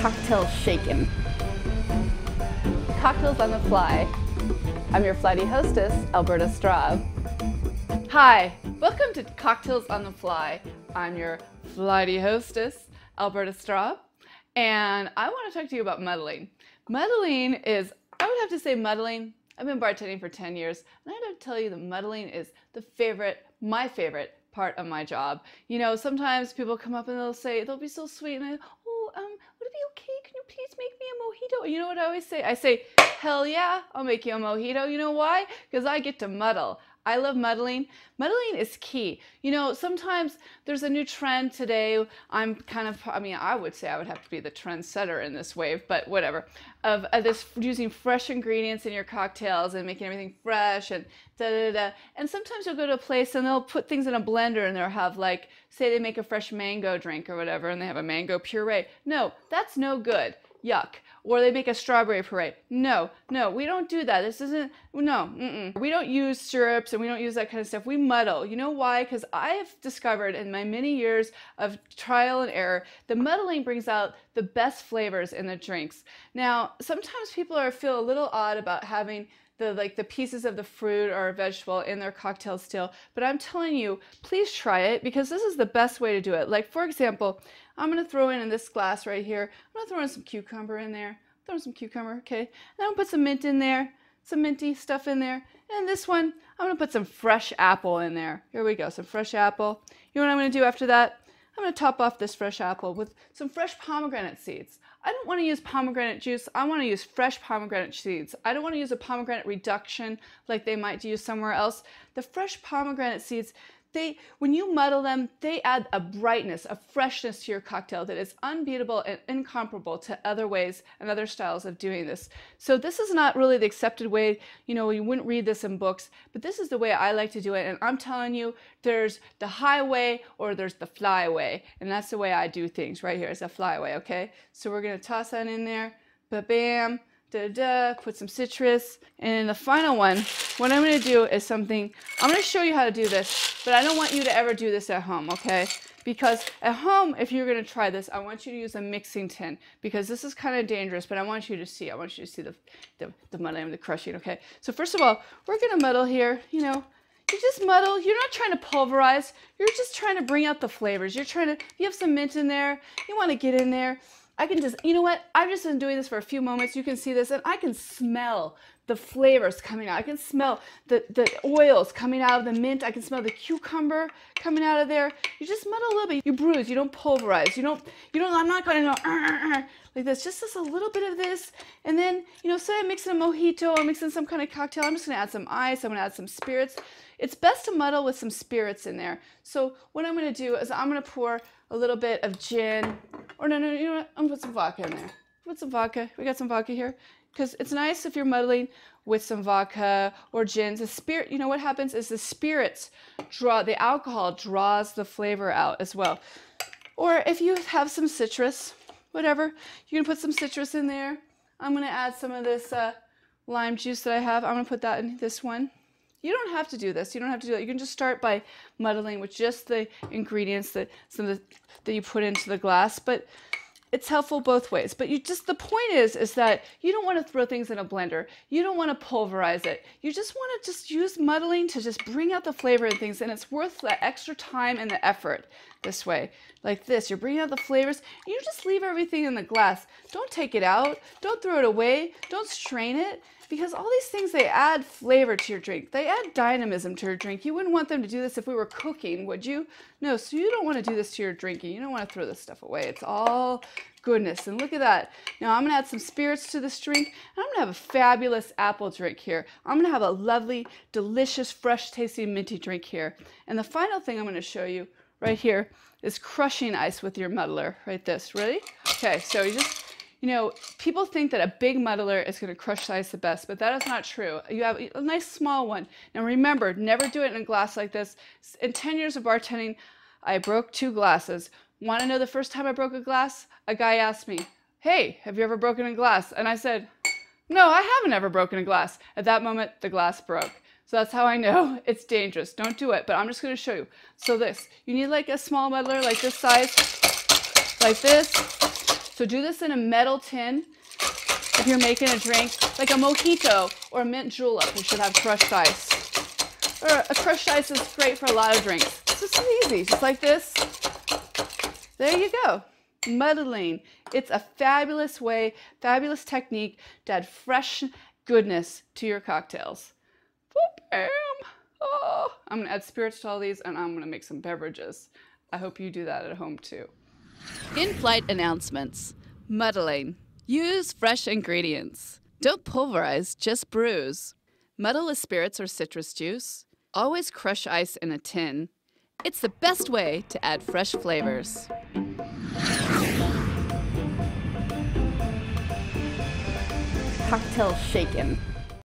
cocktail shaken. Cocktails on the fly. I'm your flighty hostess, Alberta Straub. Hi, welcome to Cocktails on the Fly. I'm your flighty hostess, Alberta Straub, and I want to talk to you about muddling. Muddling is, I would have to say muddling. I've been bartending for 10 years, and I have to tell you that muddling is my favorite part of my job. You know, sometimes people come up and they'll be so sweet, and would it be okay? Can you please make me a mojito? You know what I always say? I say, hell yeah, I'll make you a mojito. You know why? Because I get to muddle. I love muddling. Muddling is key. You know, sometimes there's a new trend today. I would say I would have to be the trendsetter in this wave, but whatever. Of this using fresh ingredients in your cocktails and making everything fresh and da-da-da. And sometimes you'll go to a place and they'll put things in a blender and they'll have, like, say they make a fresh mango drink or whatever and they have a mango puree. No, that's no good. Yuck. Or they make a strawberry puree. No, we don't do that. This isn't, no. We don't use syrups and we don't use that kind of stuff. We muddle. You know why? Because I have discovered in my many years of trial and error, the muddling brings out the best flavors in the drinks. Now, sometimes people feel a little odd about having the pieces of the fruit or vegetable in their cocktail still, but I'm telling you, please try it because this is the best way to do it. Like, for example, I'm going to throw in this glass right here, I'm going to throw in some cucumber in there. Throw some cucumber, okay? And I'm going to put some mint in there, some minty stuff in there. And this one, I'm going to put some fresh apple in there. Here we go, some fresh apple. You know what I'm going to do after that? I'm going to top off this fresh apple with some fresh pomegranate seeds. I don't want to use pomegranate juice. I want to use fresh pomegranate seeds. I don't want to use a pomegranate reduction like they might use somewhere else. The fresh pomegranate seeds, when you muddle them, they add a brightness, a freshness to your cocktail that is unbeatable and incomparable to other ways and other styles of doing this. So this is not really the accepted way. You know, you wouldn't read this in books, but this is the way I like to do it. And I'm telling you, there's the highway or there's the flyway. And that's the way I do things right here. It's a flyway, okay? So we're going to toss that in there. Ba-bam. Da-da, put some citrus, and the final one, what I'm going to do is I'm going to show you how to do this, but I don't want you to ever do this at home, okay? Because at home, if you're going to try this, I want you to use a mixing tin, because this is kind of dangerous, but I want you to see the muddling, the crushing, okay? So first of all, we're going to muddle here, you know. You just muddle. You're not trying to pulverize. You're just trying to bring out the flavors. You have some mint in there. You want to get in there. You know what? I've just been doing this for a few moments. You can see this, and I can smell the flavors coming out. I can smell the oils coming out of the mint. I can smell the cucumber coming out of there. You just muddle a little bit. You bruise. You don't pulverize. I'm not going to go like this. Just a little bit of this. And then, you know, say I'm mixing a mojito or mixing some kind of cocktail. I'm just going to add some ice. I'm going to add some spirits. It's best to muddle with some spirits in there. So what I'm going to do is I'm going to pour a little bit of gin. Or no, you know what? I'm going to put some vodka in there. Put some vodka. We got some vodka here. Because it's nice if you're muddling with some vodka or gin. The spirit, you know what happens is the spirits the alcohol draws the flavor out as well. Or if you have some citrus, whatever, you can put some citrus in there. I'm going to add some of this lime juice that I have. I'm going to put that in this one. You don't have to do this. You don't have to do that. You can just start by muddling with just the ingredients that you put into the glass. But it's helpful both ways. But the point is that you don't want to throw things in a blender. You don't want to pulverize it. You just want to just use muddling to just bring out the flavor and things. And it's worth the extra time and the effort this way. Like this. You're bringing out the flavors. You just leave everything in the glass. Don't take it out. Don't throw it away. Don't strain it. Because all these things, they add flavor to your drink. They add dynamism to your drink. You wouldn't want them to do this if we were cooking, would you? No, so you don't want to do this to your drinking. You don't want to throw this stuff away. It's all goodness. And look at that. Now I'm going to add some spirits to this drink. And I'm going to have a fabulous apple drink here. I'm going to have a lovely, delicious, fresh tasting minty drink here. And the final thing I'm going to show you right here is crushing ice with your muddler. Right this. Ready? Okay, so you know, people think that a big muddler is going to crush the ice the best, but that is not true. You have a nice small one. Now remember, never do it in a glass like this. In 10 years of bartending, I broke 2 glasses. Want to know the first time I broke a glass? A guy asked me, "Hey, have you ever broken a glass?" And I said, "No, I haven't ever broken a glass." At that moment, the glass broke. So that's how I know it's dangerous. Don't do it, but I'm just going to show you. So you need like a small muddler like this size, like this. So do this in a metal tin. If you're making a drink like a mojito or a mint julep, you should have crushed ice. Or a crushed ice is great for a lot of drinks. It's just easy, just like this. There you go. Muddling. It's a fabulous way, fabulous technique to add fresh goodness to your cocktails. Bam! Oh, I'm gonna add spirits to all these and I'm gonna make some beverages. I hope you do that at home too. In-flight announcements. Muddling. Use fresh ingredients. Don't pulverize, just bruise. Muddle with spirits or citrus juice. Always crush ice in a tin. It's the best way to add fresh flavors. Cocktail shaken.